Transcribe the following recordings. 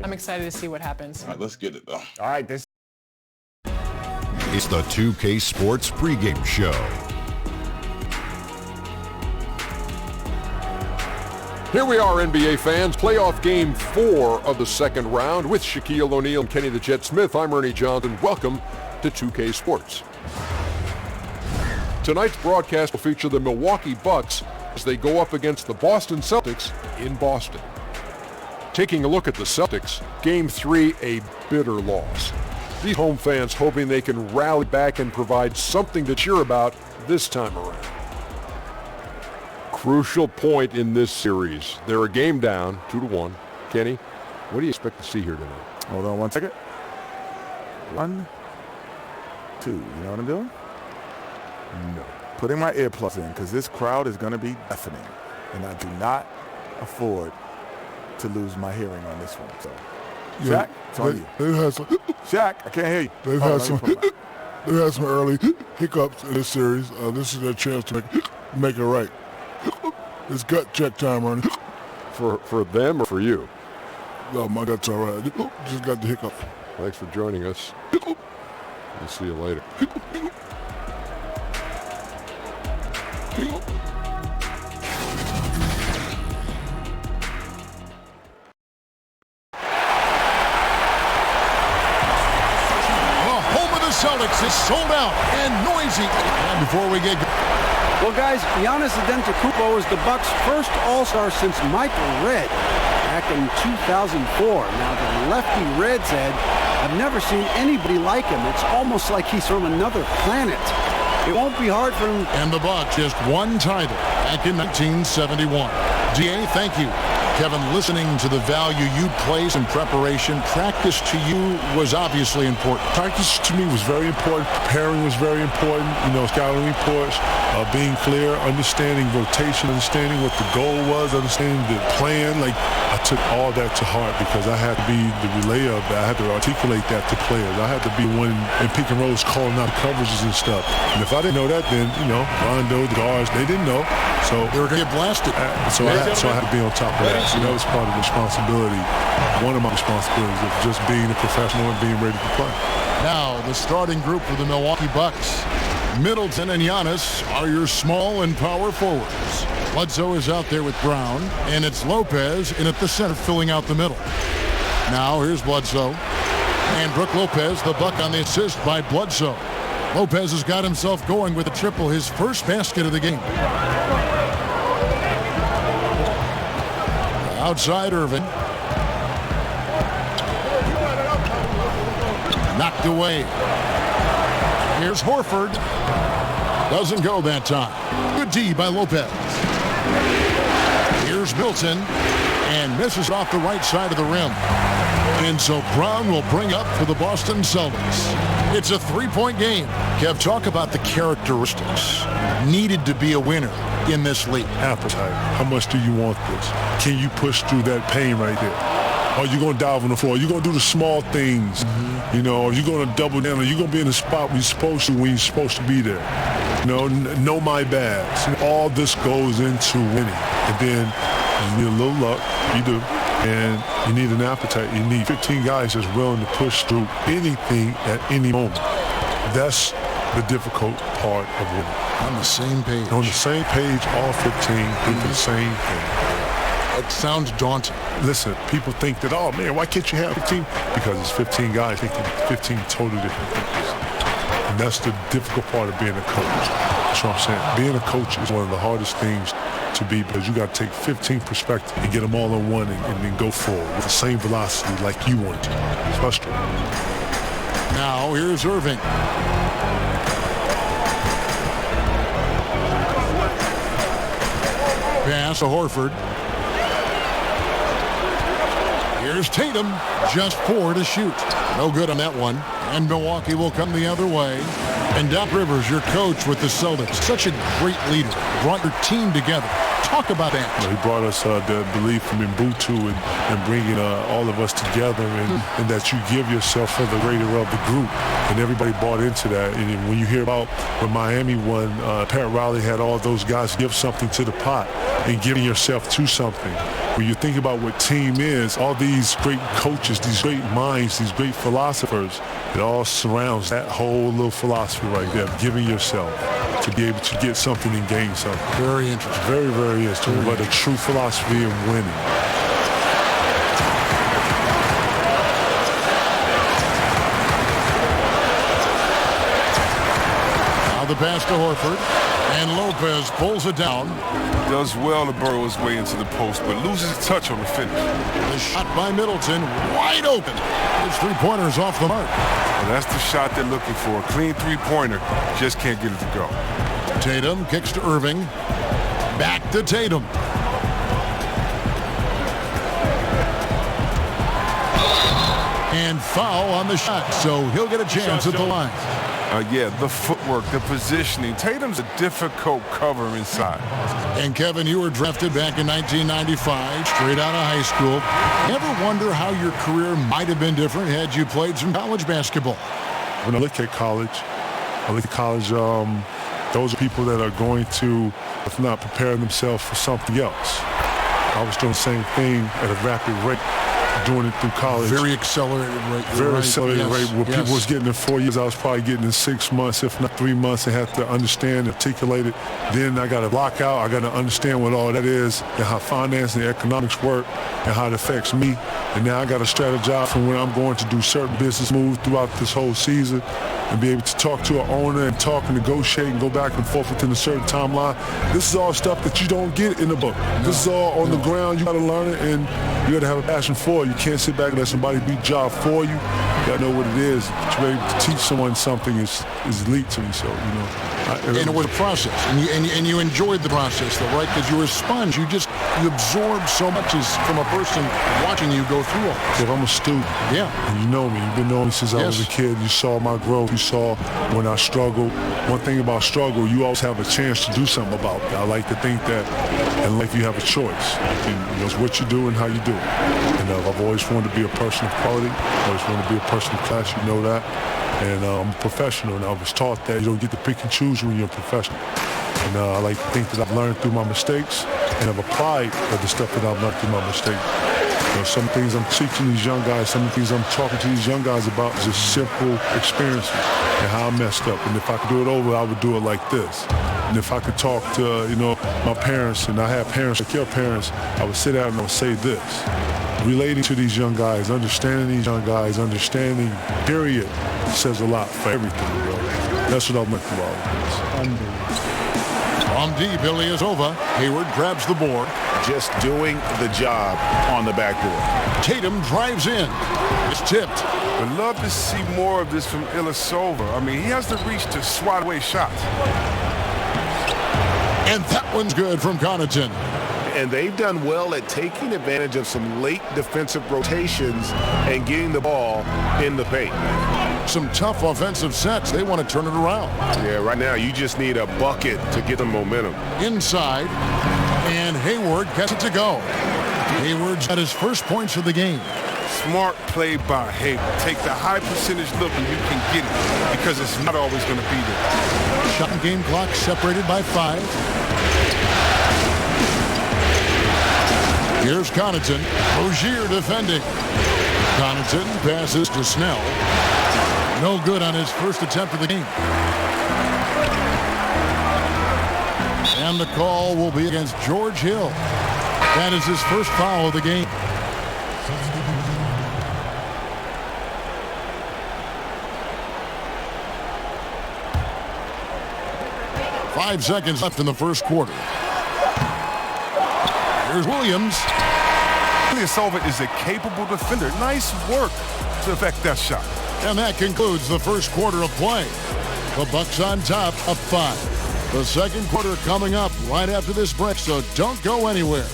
I'm excited to see what happens. All right, let's get it, though. All right, this. It's the 2K Sports pregame show. Here we are, NBA fans. Playoff game 4 of the second round with Shaquille O'Neal and Kenny the Jet Smith. I'm Ernie Johnson. Welcome to 2K Sports. Tonight's broadcast will feature the Milwaukee Bucks as they go up against the Boston Celtics in Boston. Taking a look at the Celtics, Game 3, a bitter loss. These home fans hoping they can rally back and provide something to cheer about this time around. Crucial point in this series. They're a game down, 2-1. Kenny, what do you expect to see here tonight? Hold on 1 second. 1, 2. You know what I'm doing? No. Putting my earplugs in because this crowd is going to be deafening, and I do not afford to lose my hearing on this one. So, Shaq, it's on you. They've had some, Shaq, I can't hear you. they've had some early hiccups in this series. This is their chance to make it right. It's gut check time, Ernie. For them or for you? No, my gut's all right. Just got the hiccup. Thanks for joining us. We'll see you later. Celtics is sold out and noisy. And before we get well, guys, Giannis Antetokounmpo is the Bucks' first All-Star since Michael Redd back in 2004. Now, the lefty Red's head, I've never seen anybody like him. It's almost like he's from another planet. It won't be hard for him. And the Bucks just one title back in 1971. DA, thank you. Kevin, listening to the value you place in preparation, practice to you was obviously important. Practice to me was very important. Preparing was very important. You know, scouting reports, being clear, understanding rotation, understanding what the goal was, understanding the plan. Like, I took all that to heart because I had to be the relayer of that. I had to articulate that to players. I had to be one in pick and rolls calling out coverages and stuff. And if I didn't know that, then, you know, Rondo, the guards, they didn't know. So they were going to get blasted. So I had to be on top of that. So that was part of the responsibility, one of my responsibilities of just being a professional and being ready to play. Now, the starting group for the Milwaukee Bucks. Middleton and Giannis are your small and power forwards. Bledsoe is out there with Brown, and it's Lopez in at the center filling out the middle. Now, here's Bledsoe. And Brook Lopez, the buck on the assist by Bledsoe. Lopez has got himself going with a triple, his first basket of the game. Outside Irvin. Knocked away. Here's Horford. Doesn't go that time. Good D by Lopez. Here's Milton. And misses off the right side of the rim. And so Brown will bring up for the Boston Celtics. It's a three-point game. Kev, talk about the characteristics needed to be a winner in this league. Appetite. How much do you want this? Can you push through that pain right there? Are you going to dive on the floor? Are you going to do the small things? Mm-hmm. You know, are you going to double down? Are you going to be in the spot where you're supposed to when you're supposed to be there? You know my bads. All this goes into winning. And then you need a little luck. You do. And you need an appetite. You need 15 guys that's willing to push through anything at any moment. That's the difficult part of winning. On the same page. On the same page, all 15 do the same thing. It sounds daunting. Listen, people think that, oh man, why can't you have 15? Because it's 15 guys thinking 15 totally different things. And that's the difficult part of being a coach. That's what I'm saying. Being a coach is one of the hardest things to be because you got to take 15 perspectives and get them all in one and then go forward with the same velocity like you want to. It's frustrating. Now here's Irving. Pass to Horford. Here's Tatum, just 4 to shoot. No good on that one. And Milwaukee will come the other way. And Doc Rivers, your coach with the Celtics, such a great leader. Brought your team together. Talk Talk about that. He brought us the belief from Ubuntu and bringing all of us together, and that you give yourself for the greater of the group. And everybody bought into that. And when you hear about when Miami won, Pat Riley had all those guys give something to the pot and giving yourself to something. When you think about what team is, all these great coaches, these great minds, these great philosophers, it all surrounds that whole little philosophy right there, giving yourself to be able to get something and gain something. Very interesting. Very, very interesting. But a true philosophy in winning. Now the pass to Horford, and Lopez pulls it down. Does well to burrow his way into the post, but loses touch on the finish. The shot by Middleton, wide open. His three-pointer's off the mark. And that's the shot they're looking for. A clean three-pointer, just can't get it to go. Tatum kicks to Irving. Back to Tatum. And foul on the shot, so he'll get a chance at the line. Yeah, the footwork, the positioning. Tatum's a difficult cover inside. And Kevin, you were drafted back in 1995, straight out of high school. Ever wonder how your career might have been different had you played some college basketball? When I look at college, those are people that are going to, if not preparing themselves for something else. I was doing the same thing at a rapid rate, doing it through college. Very accelerated rate. Very accelerated rate. Where people was getting in 4 years, I was probably getting in 6 months, if not 3 months. I had to understand, articulate it. Then I got to lock out. I got to understand what all that is and how finance and economics work and how it affects me. And now I got to strategize from when I'm going to do certain business moves throughout this whole season and be able to talk to an owner and talk and negotiate and go back and forth within a certain timeline. This is all stuff that you don't get in the book. This is all on the ground. You got to learn it, and you got to have a passion for it. You can't sit back and let somebody do the job for you. You got to know what it is. To be able to teach someone something is elite to me. So, you know. And it was a process, and you enjoyed the process, though, right? Because you were a sponge. You absorbed so much as from a person watching you go through all this. If I'm a student, and you know me, you've been knowing me since I was a kid. You saw my growth. You saw when I struggled. One thing about struggle, you always have a chance to do something about it. I like to think that in life you have a choice. And it's what you do and how you do it. And I've always wanted to be a person of quality. I always wanted to be a person of class. You know that. And I'm a professional, and I was taught that you don't get to pick and choose when you're a professional. And I like to think that I've learned through my mistakes, and I've applied the stuff that I've learned through my mistakes. You know, some things I'm teaching these young guys, some things I'm talking to these young guys about is just simple experiences and how I messed up. And if I could do it over, I would do it like this. And if I could talk to, my parents, and I have parents like your parents, I would sit down and I would say this. Relating to these young guys, understanding these young guys, understanding, period, says a lot for everything, bro. That's what I went through all of this. From deep, Ilyasova. Hayward grabs the board. Just doing the job on the backboard. Tatum drives in. It's tipped. Would love to see more of this from Ilyasova. I mean, he has the reach to swat away shots. And that one's good from Connaughton. And they've done well at taking advantage of some late defensive rotations and getting the ball in the paint. Some tough offensive sets. They want to turn it around. Yeah, right now you just need a bucket to get the momentum. Inside, and Hayward gets it to go. Hayward's got his first points of the game. Smart play by Hayward. Take the high percentage look and you can get it because it's not always going to be there. Shot and game clock separated by 5. Here's Connaughton. Rozier defending. Connaughton passes to Snell. No good on his first attempt of the game. And the call will be against George Hill. That is his first foul of the game. Five seconds left in the first quarter. Here's Williams. Ilyasova is a capable defender. Nice work to affect that shot. And that concludes the first quarter of play. The Bucks on top, up 5. The second quarter coming up right after this break, so don't go anywhere.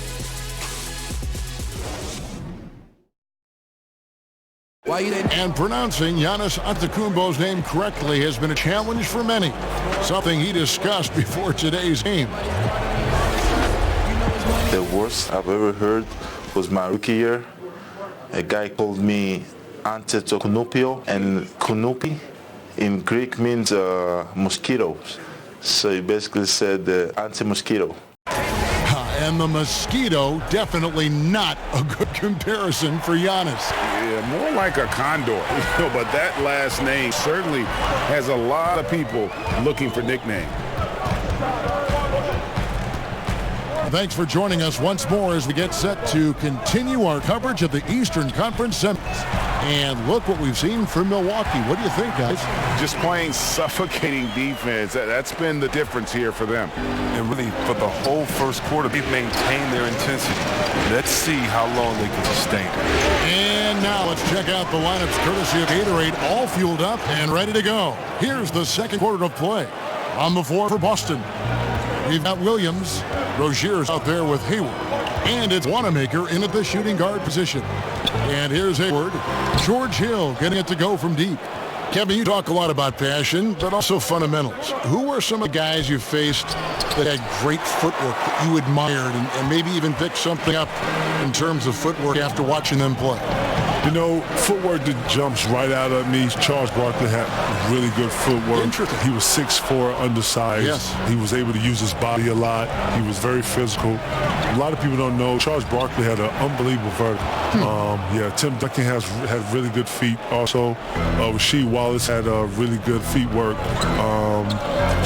And pronouncing Giannis Antetokounmpo's name correctly has been a challenge for many, something he discussed before today's game. The worst I've ever heard was my rookie year. A guy called me Antetokounmpo, and Kunupi in Greek means mosquitoes. So he basically said anti-mosquito. And the mosquito, definitely not a good comparison for Giannis. Yeah, more like a condor. But that last name certainly has a lot of people looking for nicknames. Thanks for joining us once more as we get set to continue our coverage of the Eastern Conference Semis. And look what we've seen from Milwaukee. What do you think, guys? Just playing suffocating defense. That's been the difference here for them. And really, for the whole first quarter, they've maintained their intensity. Let's see how long they can sustain it. And now let's check out the lineups courtesy of Gatorade, all fueled up and ready to go. Here's the second quarter of play. On the floor for Boston, we've got Williams. Rozier's out there with Hayward. And it's Wanamaker in at the shooting guard position. And here's Hayward. George Hill getting it to go from deep. Kevin, you talk a lot about passion, but also fundamentals. Who are some of the guys you faced that had great footwork that you admired and maybe even picked something up in terms of footwork after watching them play? You know, footwork that jumps right out at me. Charles Barkley had really good footwork. Interesting. He was 6'4", undersized. Yes. He was able to use his body a lot. He was very physical. A lot of people don't know Charles Barkley had an unbelievable vertical. Tim Duncan had really good feet also. Rasheed Wallace had really good feet work.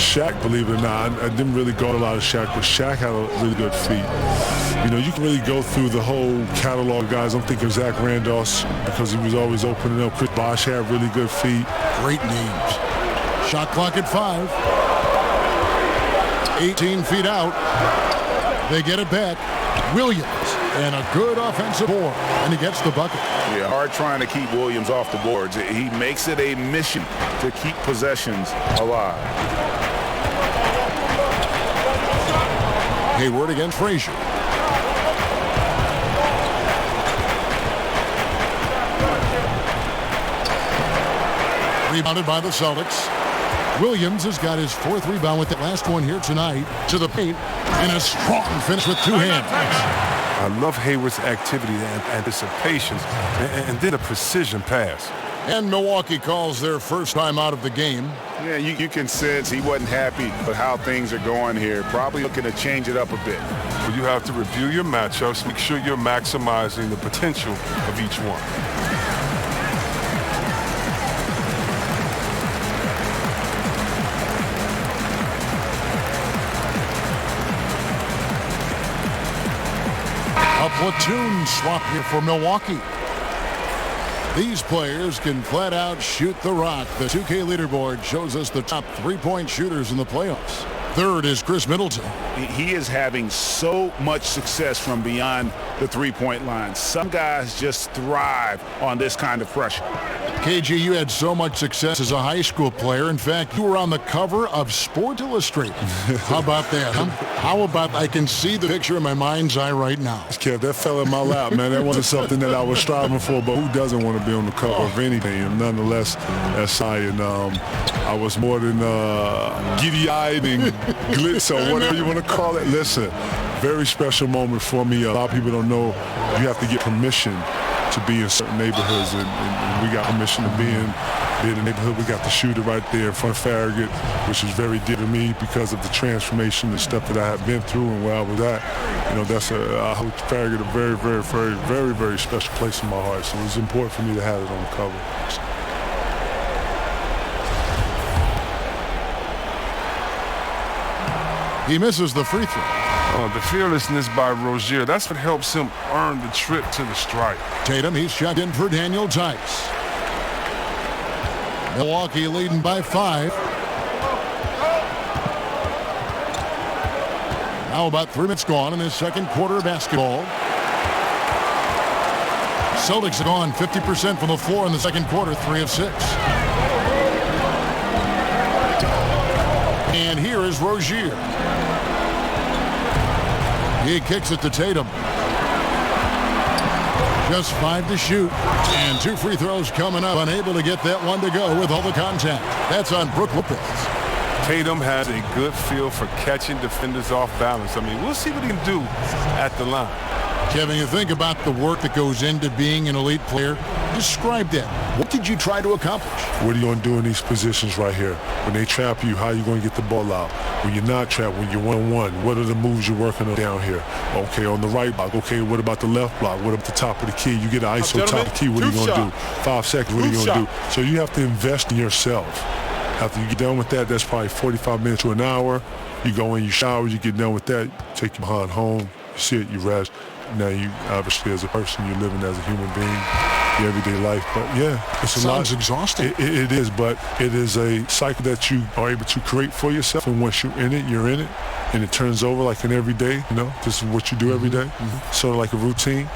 Shaq, believe it or not, I didn't really guard a lot of Shaq, but Shaq had a really good feet. You know, you can really go through the whole catalog of guys. I'm thinking of Zach Randolph because he was always opening up. Chris Bosh had really good feet. Great names. Shot clock at 5. 18 feet out. They get it back. Williams, and a good offensive board, and he gets the bucket. Yeah, hard trying to keep Williams off the boards. He makes it a mission to keep possessions alive. Hayward against Frazier. Rebounded by the Celtics. Williams has got his 4th rebound with the last one here tonight to the paint, and a strong finish with 2 hands. I love Hayward's activity and anticipation, and then a precision pass. And Milwaukee calls their first time out of the game. Yeah, you can sense he wasn't happy with how things are going here. Probably looking to change it up a bit. Well, you have to review your matchups, make sure you're maximizing the potential of each one. A platoon swap here for Milwaukee. These players can flat out shoot the rock. The 2K leaderboard shows us the top 3-point shooters in the playoffs. 3rd is Chris Middleton. He is having so much success from beyond the 3-point line. Some guys just thrive on this kind of pressure. KG, you had so much success as a high school player. In fact, you were on the cover of Sport Illustrated. How about that? How about I can see the picture in my mind's eye right now? Kev, that fell in my lap, man. That wasn't something that I was striving for, but who doesn't want to be on the cover of anything? And nonetheless, I was more than giddy-eyed and glitz or whatever you want to call it. Listen, very special moment for me. A lot of people don't know you have to get permission to be in certain neighborhoods, and we got permission to be in the neighborhood. We got the shooter right there in front of Farragut, which is very dear to me because of the transformation and stuff that I have been through and where I was at. You know, I hold Farragut a very, very, very, very, very special place in my heart. So it was important for me to have it on the cover. He misses the free throw. The fearlessness by Rozier, that's what helps him earn the trip to the stripe. Tatum, he's checked in for Daniel Tice. Milwaukee leading by 5. Now about 3 minutes gone in this second quarter of basketball. Celtics have gone 50% from the floor in the second quarter, 3 of 6. And here is Rozier. He kicks it to Tatum. Just 5 to shoot. And 2 free throws coming up. Unable to get that one to go with all the contact. That's on Brook Lopez. Tatum has a good feel for catching defenders off balance. I mean, we'll see what he can do at the line. Kevin, you think about the work that goes into being an elite player. Describe that. What did you try to accomplish? What are you going to do in these positions right here? When they trap you, how are you going to get the ball out? When you're not trapped, when you're one-on-one, what are the moves you're working on down here? Okay, on the right block. Okay, what about the left block? What about the top of the key? You get an ISO top of the key, what are you going to do? 5 seconds, what are you going to do? So you have to invest in yourself. After you get done with that, that's probably 45 minutes to an hour. You go in, you shower, you get done with that, take your behind home, you sit, you rest. Now you obviously as a person, you're living as a human being, your everyday life. But yeah, it's a lot. Sounds exhausting. It is, but it is a cycle that you are able to create for yourself. And once you're in it, and it turns over like an every day. You know, this is what you do every day, sort of like a routine.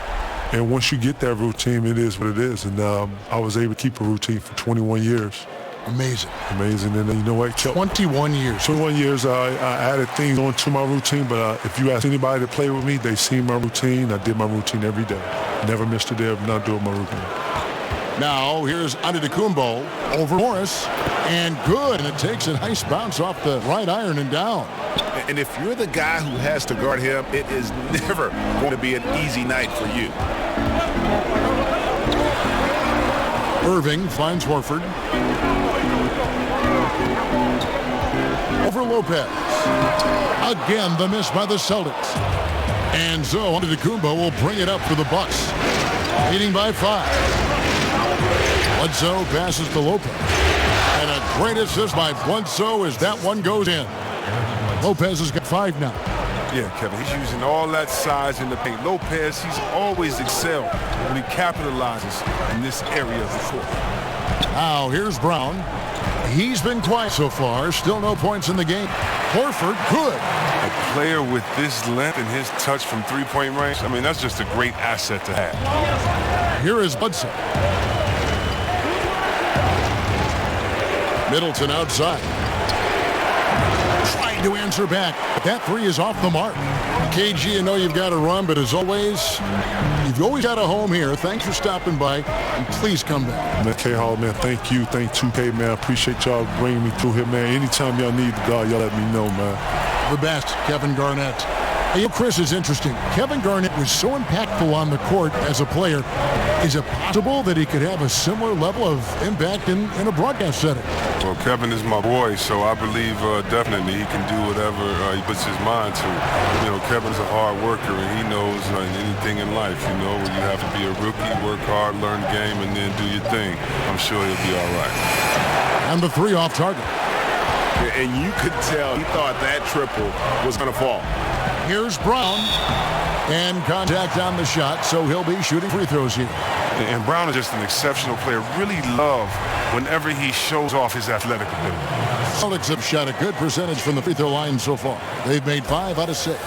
And once you get that routine, it is what it is. And I was able to keep a routine for 21 years. Amazing. Amazing. And you know what? 21 years. 21 years, I added things onto my routine, but if you ask anybody to play with me, they see my routine. I did my routine every day. Never missed a day of not doing my routine. Now, here's Antetokounmpo over Morris, and good. And it takes a nice bounce off the right iron and down. And if you're the guy who has to guard him, it is never going to be an easy night for you. Irving finds Horford. Over Lopez. Again, the miss by the Celtics. And so Antetokounmpo will bring it up for the Bucks. Leading by 5. Bledsoe passes to Lopez. And a great assist by Bledsoe as that one goes in. Lopez has got 5 now. Yeah, Kevin, he's using all that size in the paint. Lopez, he's always excelled when he capitalizes in this area of the court. Now, here's Brown. He's been quiet so far. Still no points in the game. Horford, good. A player with this length and his touch from three-point range, I mean, that's just a great asset to have. Here is Bledsoe. Middleton outside. Trying to answer back. That 3 is off the mark. KG, I know you've got to run, but as always, you've always got a home here. Thanks for stopping by, and please come back. Man, K-Hall, man, thank you. Thank 2K, man. I appreciate y'all bringing me through here, man. Anytime y'all need the guard, y'all let me know, man. The best, Kevin Garnett. Hey, you know, Chris, is interesting. Kevin Garnett was so impactful on the court as a player. Is it possible that he could have a similar level of impact in a broadcast setting? Well, Kevin is my boy, so I believe definitely he can do whatever he puts his mind to. You know, Kevin's a hard worker, and he knows anything in life, you know, where you have to be a rookie, work hard, learn the game, and then do your thing. I'm sure he'll be all right. And the 3 off target. And you could tell he thought that triple was going to fall. Here's Brown. And contact on the shot, so he'll be shooting free throws here. And Brown is just an exceptional player. Really love whenever he shows off his athletic ability. Celtics have shot a good percentage from the free throw line so far. They've made 5 out of 6.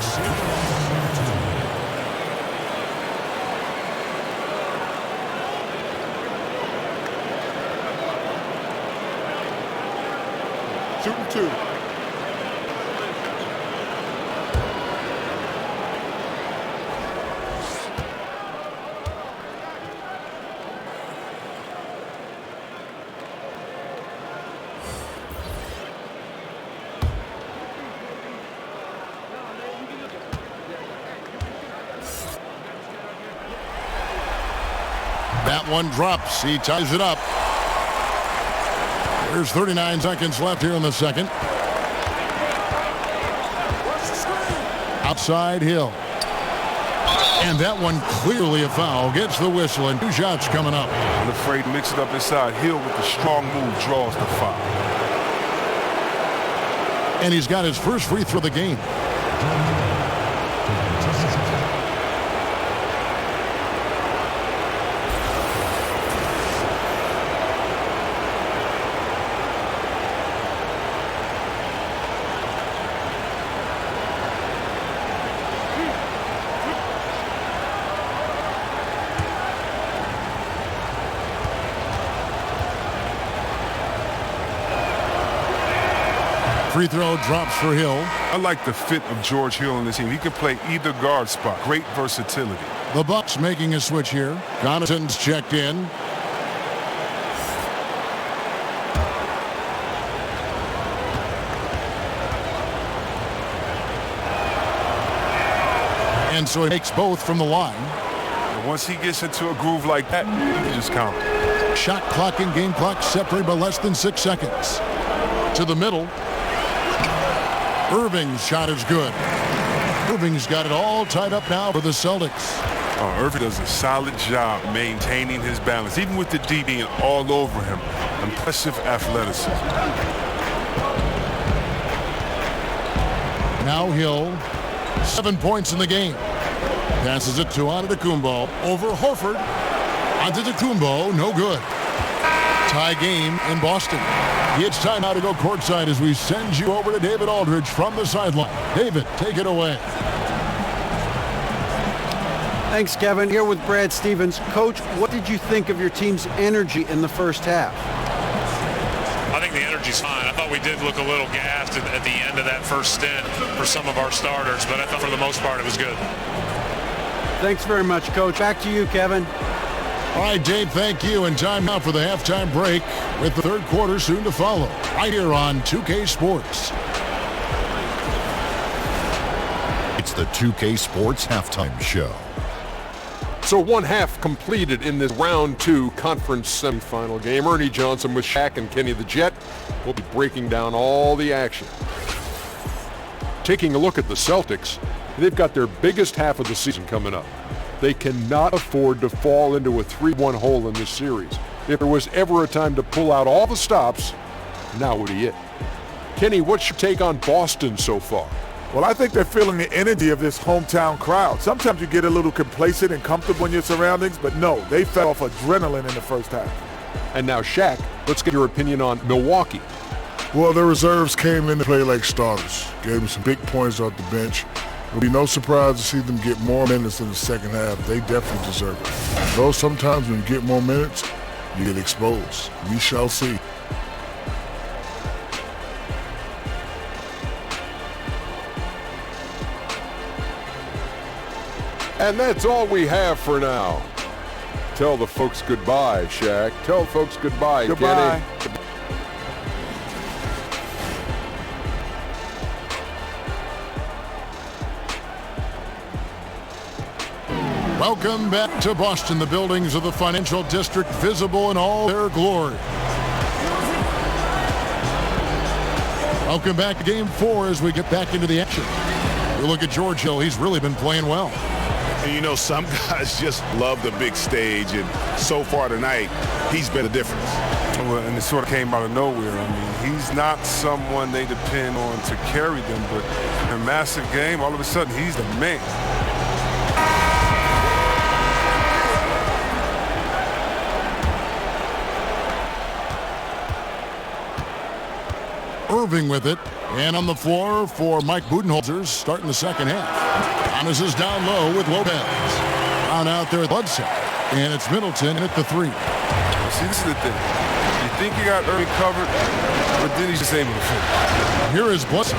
Shooting 2. That one drops. He ties it up. There's 39 seconds left here in the second. Outside Hill. And that one clearly a foul. Gets the whistle, and 2 shots coming up. I'm afraid to mix it up inside. Hill with the strong move draws the foul. And he's got his first free throw of the game. Free throw drops for Hill. I like the fit of George Hill in this team. He can play either guard spot. Great versatility. The Bucks making a switch here. Connaughton's checked in. And so he makes both from the line. And once he gets into a groove like that, you can just count. Shot clock and game clock separated by less than 6 seconds. To the middle. Irving's shot is good. Irving's got it all tied up now for the Celtics. Irving does a solid job maintaining his balance, even with the D being all over him. Impressive athleticism. Now Hill, 7 points in the game. Passes it to Antetokounmpo over Horford. Antetokounmpo, no good. Tie game in Boston. It's time now to go courtside as we send you over to David Aldridge from the sideline. David, take it away. Thanks, Kevin. Here with Brad Stevens. Coach, what did you think of your team's energy in the first half? I think the energy's fine. I thought we did look a little gassed at the end of that first stint for some of our starters, but I thought for the most part it was good. Thanks very much, Coach. Back to you, Kevin. All right, Dave, thank you. And time now for the halftime break with the third quarter soon to follow. Right here on 2K Sports. It's the 2K Sports Halftime Show. So one half completed in this round 2 conference semifinal game. Ernie Johnson with Shaq and Kenny the Jet will be breaking down all the action. Taking a look at the Celtics, they've got their biggest half of the season coming up. They cannot afford to fall into a 3-1 hole in this series. If there was ever a time to pull out all the stops, now would be it. Kenny, what's your take on Boston so far? Well, I think they're feeling the energy of this hometown crowd. Sometimes you get a little complacent and comfortable in your surroundings, but no, they fed off adrenaline in the first half. And now, Shaq, let's get your opinion on Milwaukee. Well, the reserves came in to play like starters. Gave them some big points off the bench. It'll be no surprise to see them get more minutes in the second half. They definitely deserve it. Though sometimes when you get more minutes, you get exposed. We shall see. And that's all we have for now. Tell the folks goodbye, Shaq. Tell folks goodbye, Goodbye. Kenny. Welcome back to Boston, the buildings of the financial district visible in all their glory. Welcome back to Game 4 as we get back into the action. We look at George Hill. He's really been playing well. And you know, some guys just love the big stage, and so far tonight, he's been the difference. Well, and it sort of came out of nowhere. I mean, he's not someone they depend on to carry them, but in a massive game, all of a sudden, he's the man. Irving with it, and on the floor for Mike Budenholzer starting the second half. Giannis is down low with Lopez. Down out there at Bledsoe, and it's Middleton at the 3. See, this is the thing. You think you got Irving covered, but then he's just able to finish. Here is Bledsoe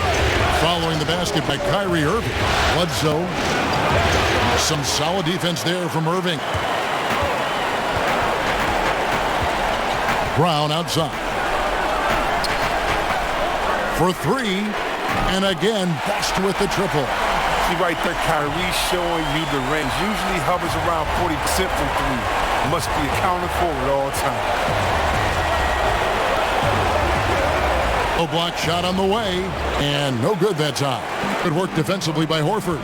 following the basket by Kyrie Irving. Bledsoe, some solid defense there from Irving. Brown outside. For 3, and again, Boston with the triple. See right there, Kyrie showing you the range. Usually hovers around 40% from 3. Must be accounted for at all times. Low block shot on the way, and no good that time. Good work defensively by Horford.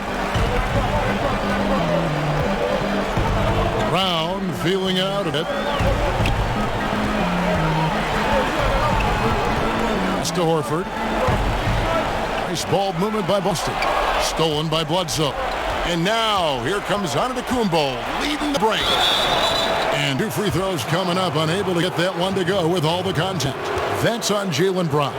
Brown feeling out of it. To Horford. Nice ball movement by Boston. Stolen by Bledsoe. And now here comes Antetokounmpo leading the break. And 2 free throws coming up, unable to get that one to go with all the contact. That's on Jaylen Brown.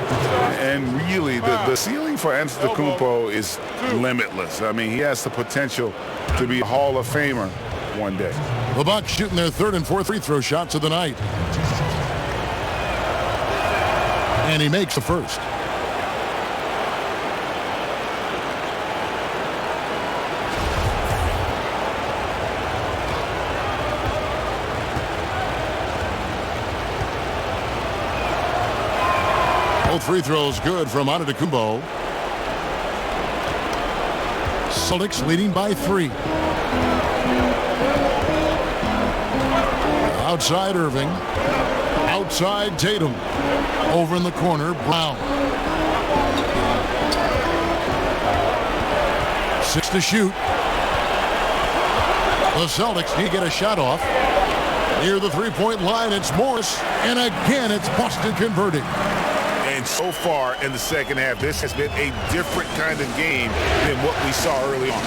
And really, the ceiling for Antetokounmpo is limitless. I mean, he has the potential to be a Hall of Famer one day. The Bucks shooting their 3rd and 4th free throw shots of the night. And he makes the first. Both free throws good from Antetokounmpo. Celtics leading by 3. Outside Irving. Outside Tatum. Over in the corner, Brown. 6 to shoot. The Celtics need to get a shot off. Near the three-point line, it's Morris. And again, it's Boston converting. And so far in the second half, this has been a different kind of game than what we saw early on.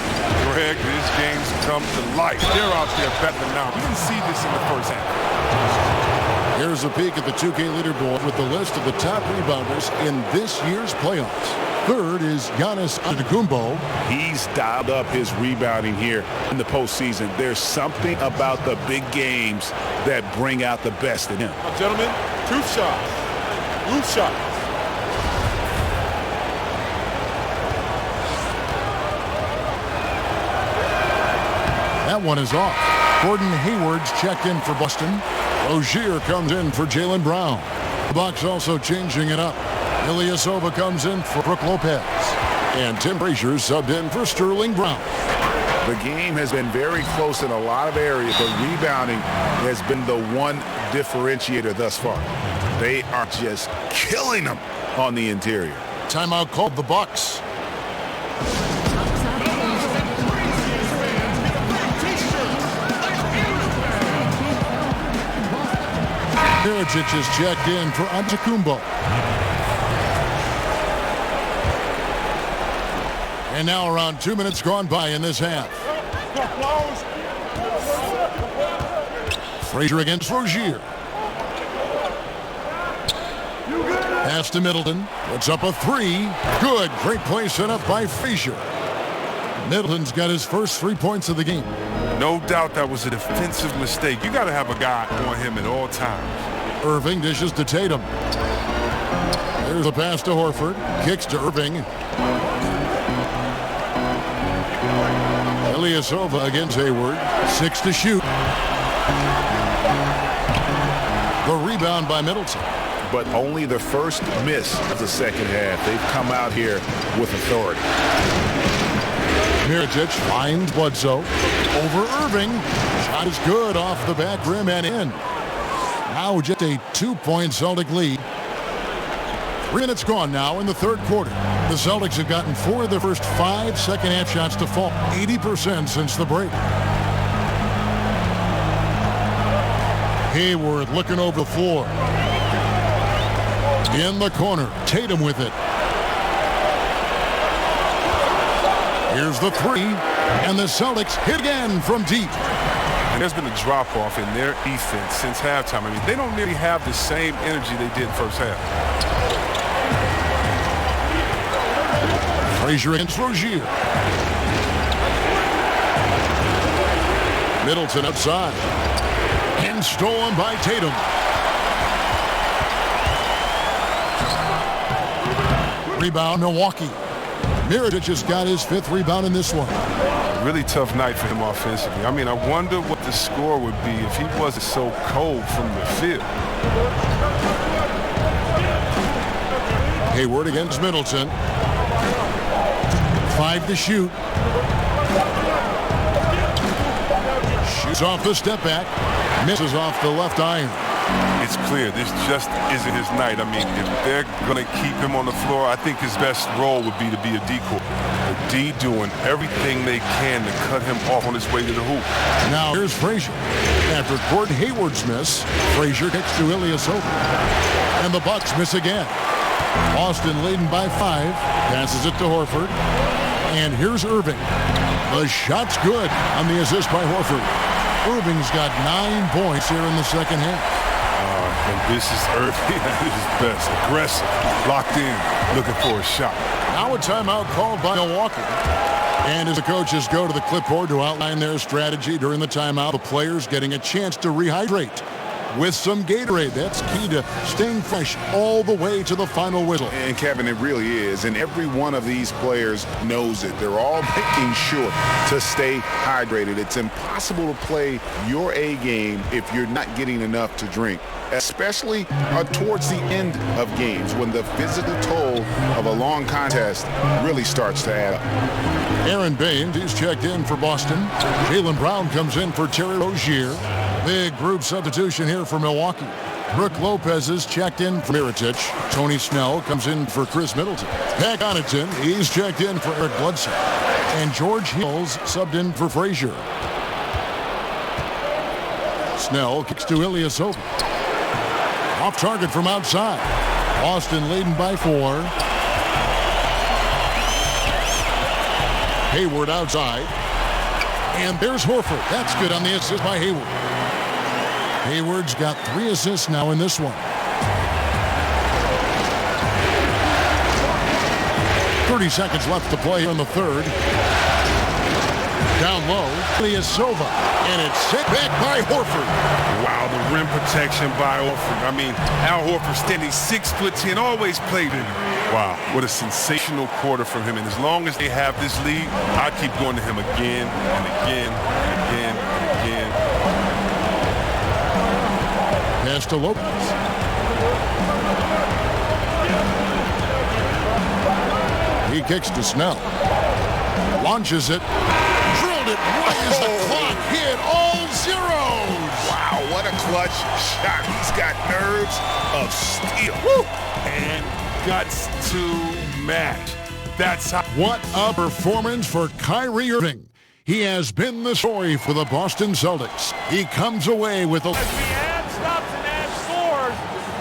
Greg, this game's come to life. They're out there battling now. We didn't see this in the first half. Here's a peek at the 2K leaderboard with the list of the top rebounders in this year's playoffs. Third is Giannis Antetokounmpo. He's dialed up his rebounding here in the postseason. There's something about the big games that bring out the best in him. Gentlemen, truth shot. Loose shot. That one is off. Gordon Hayward's checked in for Boston. Rozier comes in for Jaylen Brown. The Bucks also changing it up. Ilyasova comes in for Brook Lopez. And Tim Frazier subbed in for Sterling Brown. The game has been very close in a lot of areas, but rebounding has been the one differentiator thus far. They are just killing them on the interior. Timeout called the Bucks. Mirotic is checked in for Antetokounmpo. And now around 2 minutes gone by in this half. Frazier against Rozier. Pass to Middleton. Puts up a 3. Good. Great play set up by Frazier. Middleton's got his first 3 points of the game. No doubt that was a defensive mistake. You got to have a guy on him at all times. Irving dishes to Tatum. There's a pass to Horford. Kicks to Irving. Ilyasova against Hayward. 6 to shoot. The rebound by Middleton. But only the first miss of the second half. They've come out here with authority. Mirotic finds Bledsoe. Over Irving. Shot is good off the back rim and in. Now just a 2-point Celtic lead. 3 minutes gone now in the third quarter. The Celtics have gotten 4 of their first 5 second-half shots to fall. 80% since the break. Hayward looking over the floor. In the corner. Tatum with it. Here's the 3. And the Celtics hit again from deep. And there's been a drop-off in their defense since halftime. I mean, they don't really have the same energy they did first half. Frazier against Rozier. Middleton outside. And stolen by Tatum. Rebound, Milwaukee. Mirotic has got his 5th rebound in this one. Really tough night for him offensively. I mean, I wonder what the score would be if he wasn't so cold from the field. Hayward against Middleton. 5 to shoot. Shoots off the step back. Misses off the left iron. It's clear this just isn't his night. I mean, if they're going to keep him on the floor, I think his best role would be to be a decoy. The D doing everything they can to cut him off on his way to the hoop. Now here's Frazier. After Gordon Hayward's miss, Frazier kicks to Ilyasova. And the Bucks miss again. Boston leading by 5. Passes it to Horford. And here's Irving. The shot's good on the assist by Horford. Irving's got 9 points here in the second half. And this is Irving at his best. Aggressive, locked in, looking for a shot. Now a timeout called by Milwaukee. And as the coaches go to the clipboard to outline their strategy during the timeout, the players getting a chance to rehydrate. with some Gatorade. That's key to staying fresh all the way to the final whistle. And Kevin, it really is. And every one of these players knows it. They're all making sure to stay hydrated. It's impossible to play your A game if you're not getting enough to drink, especially towards the end of games when the physical toll of a long contest really starts to add up. Aaron Baines is checked in for Boston. Jaylen Brown comes in for Terry Rozier. Big group substitution here for Milwaukee. Brook Lopez is checked in for Mirotic. Tony Snell comes in for Chris Middleton. Pat Connaughton, he's checked in for Eric Bledsoe. And George Hill's subbed in for Frazier. Snell kicks to Ilyasova. Off target from outside. Boston leading by 4. Hayward outside. And there's Horford. That's good on the assist by Hayward. Hayward's got 3 assists now in this one. 30 seconds left to play in the third. Down low, Ilyasova, and it's sent back by Horford. Wow, the rim protection by Horford. I mean, Al Horford standing 6'10", always played in it. Wow, what a sensational quarter from him. And as long as they have this lead, I'll keep going to him again and again and again and again. Pass to Lopez. He kicks to Snell. Launches it. Drilled it right as the clock hit all zeros. Wow, what a clutch shot. He's got nerves of steel. Woo! And guts to match. That's how. What a performance for Kyrie Irving. He has been the story for the Boston Celtics. He comes away with a... As we add stops and add scores,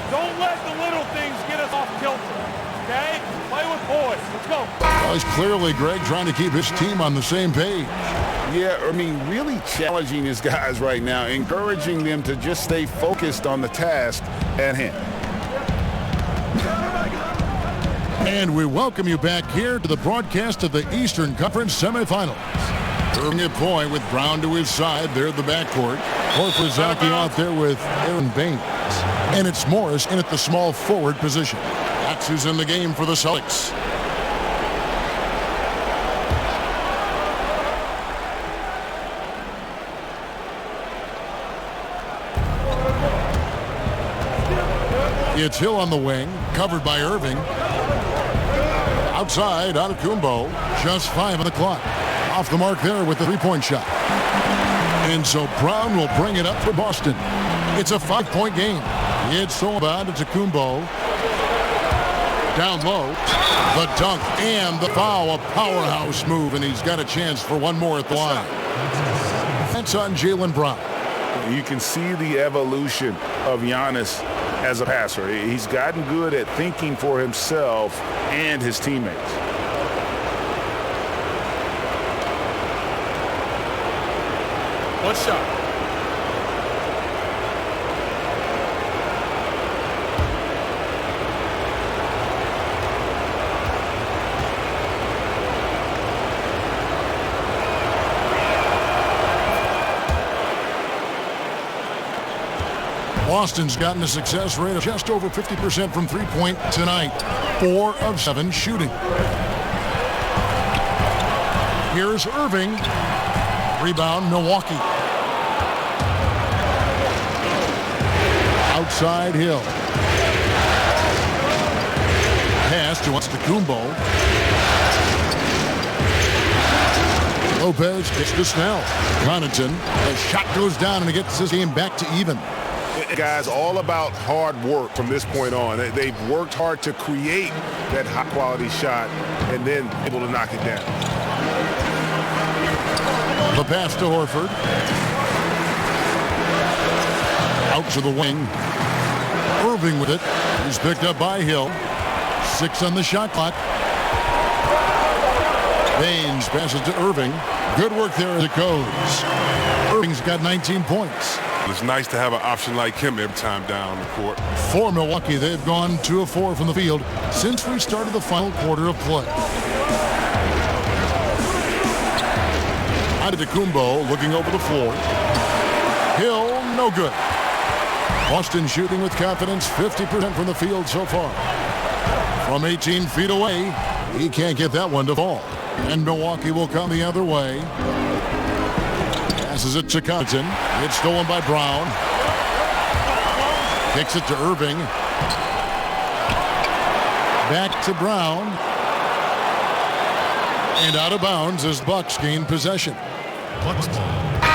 don't let the little things get us off kilter. Okay? Play with boys. Let's go. Well, it's clearly Greg trying to keep his team on the same page. Yeah, I mean, really challenging his guys right now, encouraging them to just stay focused on the task at hand. And we welcome you back here to the broadcast of the Eastern Conference semifinals. Irving at point with Brown to his side. There at the backcourt. Horford's out there with Aaron Baines. And it's Morris in at the small forward position. That's who's in the game for the Celtics. It's Hill on the wing, covered by Irving. Outside, Antetokounmpo, just 5 on the clock. Off the mark there with the three-point shot. And so Brown will bring it up for Boston. It's a 5-point game. It's all about Antetokounmpo. Down low, the dunk and the foul, a powerhouse move, and he's got a chance for one more at the line. That's on Jaylen Brown. You can see the evolution of Giannis as a passer. He's gotten good at thinking for himself and his teammates. One shot. Boston's gotten a success rate of just over 50% from three-point tonight. 4 of 7 shooting. Here's Irving. Rebound, Milwaukee. Outside Hill. Pass to Antetokounmpo. Lopez kicks to Snell. Connaughton. The shot goes down and it gets this game back to even. Guys, all about hard work from this point on. They've worked hard to create that high-quality shot and then able to knock it down. The pass to Horford. Out to the wing. Irving with it. He's picked up by Hill. 6 on the shot clock. Baines passes to Irving. Good work there as it goes. Irving's got 19 points. It's nice to have an option like him every time down the court. For Milwaukee, they've gone 2 of 4 from the field since we started the final quarter of play. Antetokounmpo looking over the floor. Hill, no good. Boston shooting with confidence, 50% from the field so far. From 18 feet away, he can't get that one to fall. And Milwaukee will come the other way. Passes it to Connaughton. It's stolen by Brown. Kicks it to Irving. Back to Brown. And out of bounds as Bucks gain possession.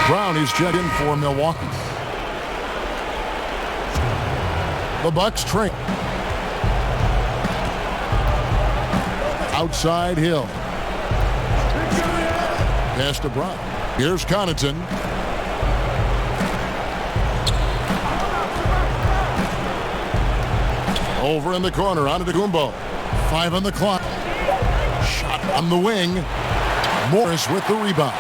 Brown is checked in for Milwaukee. The Bucks train. Outside Hill. Pass to Brown. Here's Connaughton. Over in the corner, Antetokounmpo. 5 on the clock. Shot on the wing. Morris with the rebound.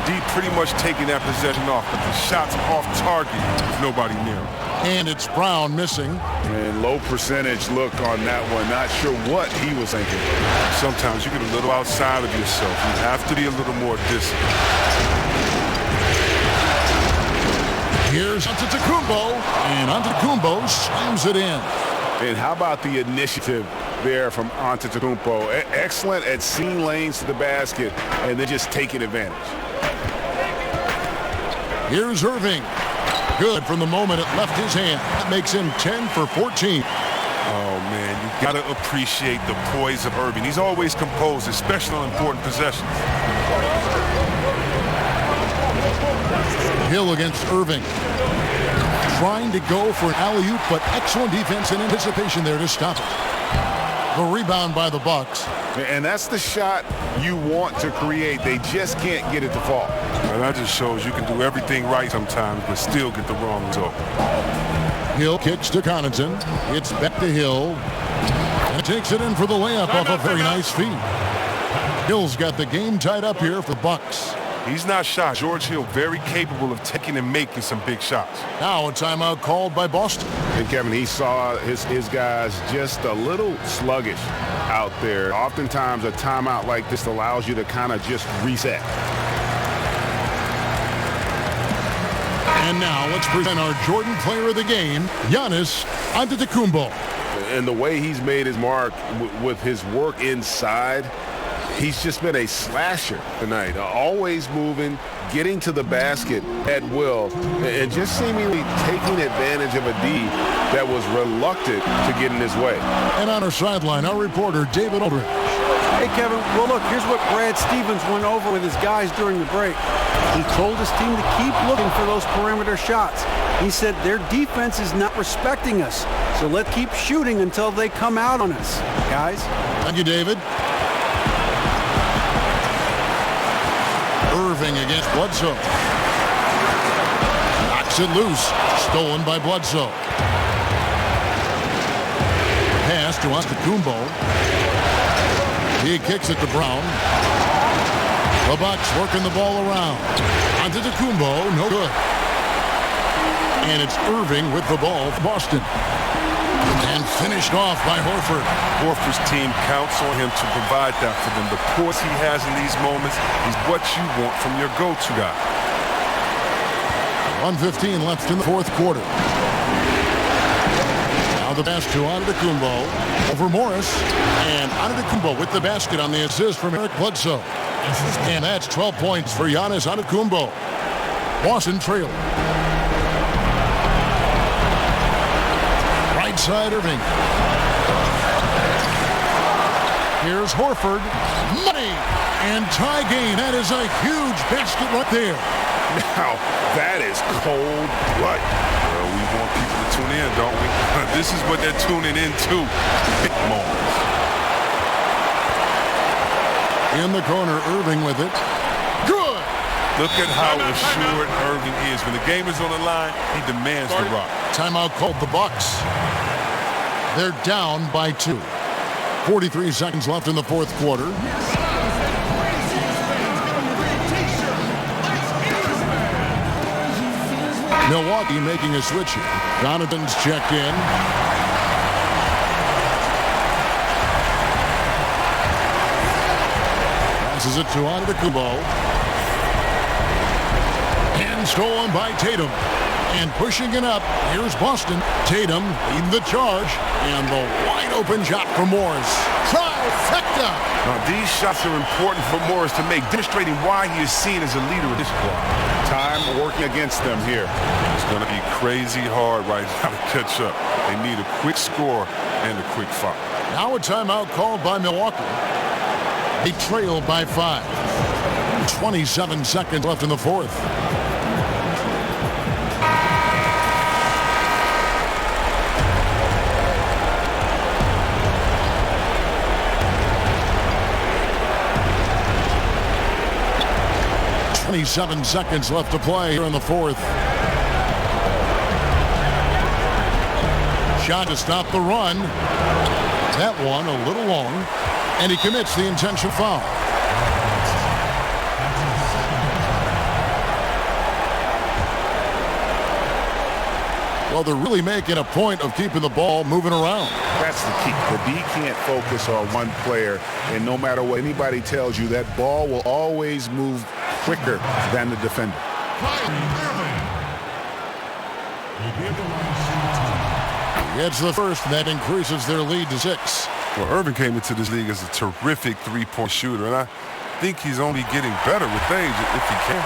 D pretty much taking that possession off, but the shot's off target with nobody near him. And it's Brown missing. And low percentage look on that one. Not sure what he was thinking. Sometimes you get a little outside of yourself. You have to be a little more disciplined. Here's Antetokounmpo. And Antetokounmpo slams it in. And how about the initiative there from Antetokounmpo? Excellent at seeing lanes to the basket and then just taking advantage. Here's Irving. Good from the moment it left his hand. That makes him 10 for 14. Oh, man, you got to appreciate the poise of Irving. He's always composed, especially on important possessions. Hill against Irving. Trying to go for an alley-oop, but excellent defense and anticipation there to stop it. The rebound by the Bucks. And that's the shot you want to create. They just can't get it to fall. And that just shows you can do everything right sometimes, but still get the wrong result. Hill kicks to Connaughton. It's back to Hill. And takes it in for the layup off a very nice feed. Hill's got the game tied up here for the Bucks. He's not shy. George Hill, very capable of taking and making some big shots. Now a timeout called by Boston. And Kevin, he saw his guys just a little sluggish out there. Oftentimes a timeout like this allows you to kind of just reset. And now let's present our Jordan Player of the Game, Giannis Antetokounmpo. And the way he's made his mark with his work inside, he's just been a slasher tonight. Always moving, getting to the basket at will, and just seemingly taking advantage of a D that was reluctant to get in his way. And on our sideline, our reporter, David Aldridge. Hey, Kevin, well, look, here's what Brad Stevens went over with his guys during the break. He told his team to keep looking for those perimeter shots. He said their defense is not respecting us, so let's keep shooting until they come out on us, guys. Thank you, David. Irving against Bledsoe. Knocks it loose. Stolen by Bledsoe. Pass to Antetokounmpo. He kicks it to Brown. The Bucks working the ball around. Antetokounmpo, no good. And it's Irving with the ball for Boston. And finished off by Horford. Horford's team counts on him to provide that for them. The poise he has in these moments is what you want from your go-to guy. 1:15 left in the fourth quarter. Now the pass to Antetokounmpo over Morris. And Antetokounmpo with the basket on the assist from Eric Bledsoe. And that's 12 points for Giannis Antetokounmpo. Boston trail. Right side Irving. Here's Horford. Money. And tie game. That is a huge basket right there. Now, that is cold blood. Well, we want people to tune in, don't we? This is what they're tuning into. Big moments. In the corner, Irving with it. Good. Look at how assured Irving is. When the game is on the line, he demands the rock. Timeout called the Bucks. They're down by 2. 43 seconds left in the fourth quarter. Milwaukee making a switch here. Donovan's checked in. Passes it to Antetokounmpo. And stolen by Tatum. And pushing it up, here's Boston. Tatum leading the charge. And the wide open shot for Morris. Trifecta! Now, these shots are important for Morris to make, demonstrating why he is seen as a leader of this squad. Time working against them here. It's going to be crazy hard right now to catch up. They need a quick score and a quick foul. Now a timeout called by Milwaukee. They trail by 5. 27 seconds left in the fourth. .27 seconds left to play here in the fourth. Shot to stop the run. That one a little long, and he commits the intentional foul. Well, they're really making a point of keeping the ball moving around. That's the key. The D can't focus on one player, and no matter what anybody tells you, that ball will always move quicker than the defender. It's the first that increases their lead to 6. Well, Irving came into this league as a terrific three-point shooter, and I think he's only getting better with age if he can.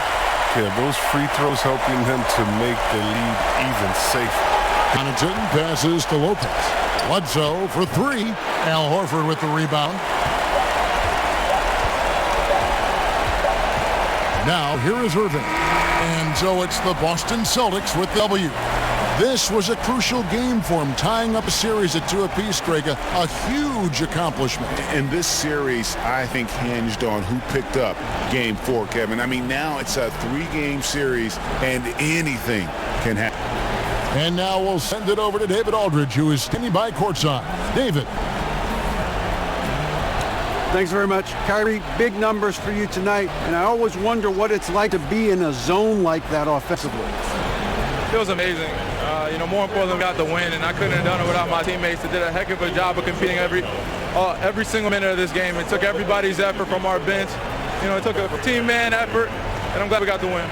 Yeah, those free throws helping him to make the lead even safer. Connaughton passes to Lopez. Bledsoe for 3. Al Horford with the rebound. Now here is Irving. And so it's the Boston Celtics with the W. This was a crucial game for him, tying up a series at 2 apiece, Greg. A huge accomplishment. And this series, I think, hinged on who picked up Game 4, Kevin. I mean, now it's a 3-game series, and anything can happen. And now we'll send it over to David Aldridge, who is standing by courtside. David. Thanks very much. Kyrie, big numbers for you tonight, and I always wonder what it's like to be in a zone like that offensively. It was amazing. More importantly, we got the win, and I couldn't have done it without my teammates that did a heck of a job of competing every single minute of this game. It took everybody's effort from our bench. It took a team man effort, and I'm glad we got the win.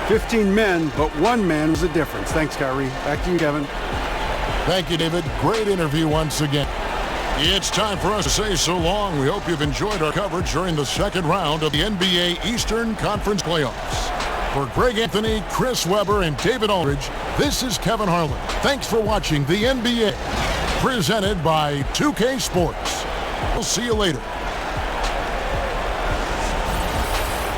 15 men, but 1 man was the difference. Thanks, Kyrie. Back to you, Kevin. Thank you, David. Great interview once again. It's time for us to say so long. We hope you've enjoyed our coverage during the second round of the NBA Eastern Conference Playoffs. For Greg Anthony, Chris Webber, and David Aldridge, this is Kevin Harlan. Thanks for watching the NBA, presented by 2K Sports. We'll see you later.